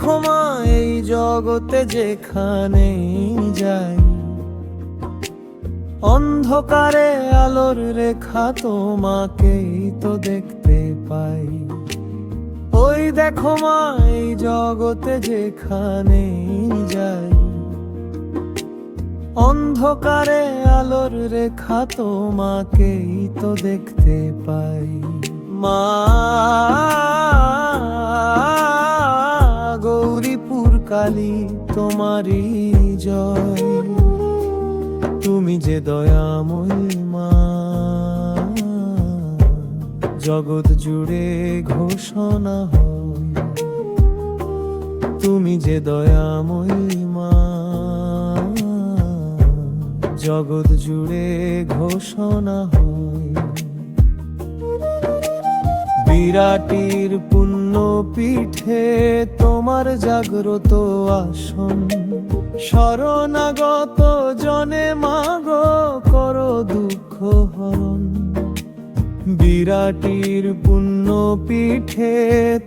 দেখো মা এই জগতে যেখানে যাই, অন্ধকারে আলোর রেখা তোমাকেই তো দেখতে পাই। ওই দেখো মা এই জগতে যেখানে যাই, অন্ধকারে আলোর রেখা তোমাকেই তো দেখতে পাই। মা গৌরীপুর কালী তোমারই জয়, তুমি যে দয়াময়ী মা, জগৎ জুড়ে ঘোষণা হয়। তুমি যে দয়াময়ী মা, জগৎ জুড়ে ঘোষণা হয়। বিরাটির পুণ্য পিঠে তোমার জাগ্রত আসন, শরণাগত জনে মাগো করো দুঃখ হরণ। বিরাটির পুণ্য পিঠে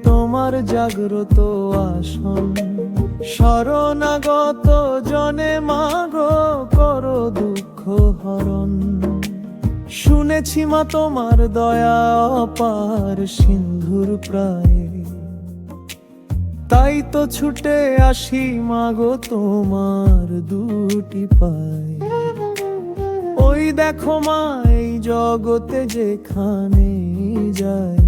তোমার জাগ্রত আসন, শরণাগত জনে মাগো করো দুঃখ হরণ। শুনেছি মা তোমার দয়া অপার সিন্ধুর প্রায়, তাই তো ছুটে আসি মাগো তোমার দুটি পায়। ওই দেখো মা এই জগতে যেখানে যাই,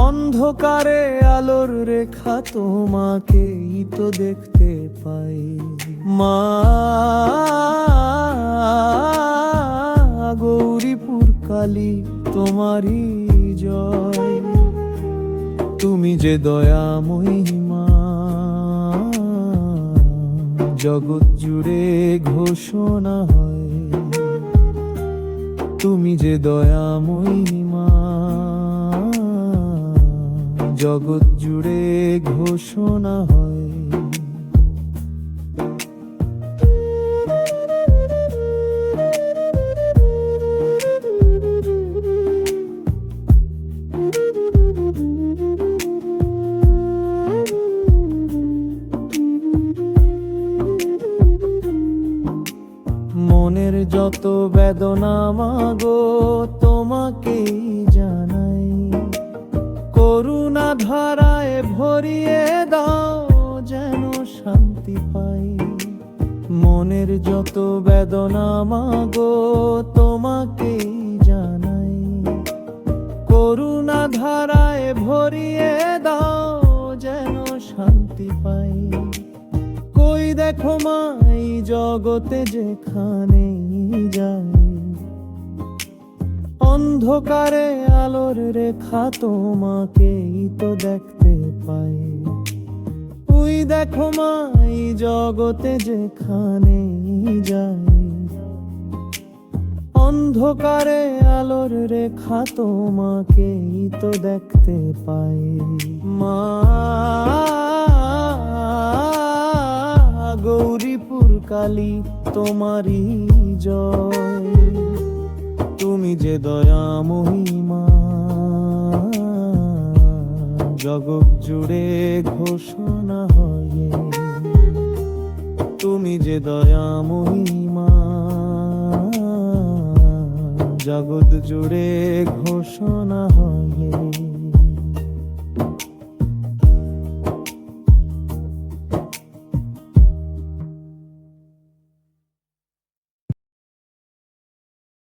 অন্ধকারে আলোর রেখা তোমাকেই তো দেখতে পাই। মা গৌরীপুর কালী তোমারই জয়, তুমি যে দয়াময়ী মা, জগৎ জুড়ে ঘোষণা হয়। তুমি যে দয়াময়ী মা, জগৎ জুড়ে ঘোষণা হয়। মনের যত বেদনা মাগো তোমাকেই জানাই, করুণা ধারায় ভরিয়ে দাও যেন শান্তি পাই। মনের যত বেদনা মাগো তোমাকেই জানাই, করুণা ধারায় ভরিয়ে দাও যেন শান্তি পাই। কই দেখো মা এই জগতে যেখানে যাই, অন্ধকারে আলোর রেখা তোমাকেই তো দেখতে পাই। ওই দেখো মা এই জগতে যেখানে যাই, অন্ধকারে আলোর রেখা তোমাকেই তো দেখতে পাই। মা গৌরীপুর কালী তোমারই জয়, তুমি যে দয়াময়ী মা, জগৎ জুড়ে ঘোষণা হয়। তুমি যে দয়াময়ী মা, জগৎ জুড়ে ঘোষণা হয়।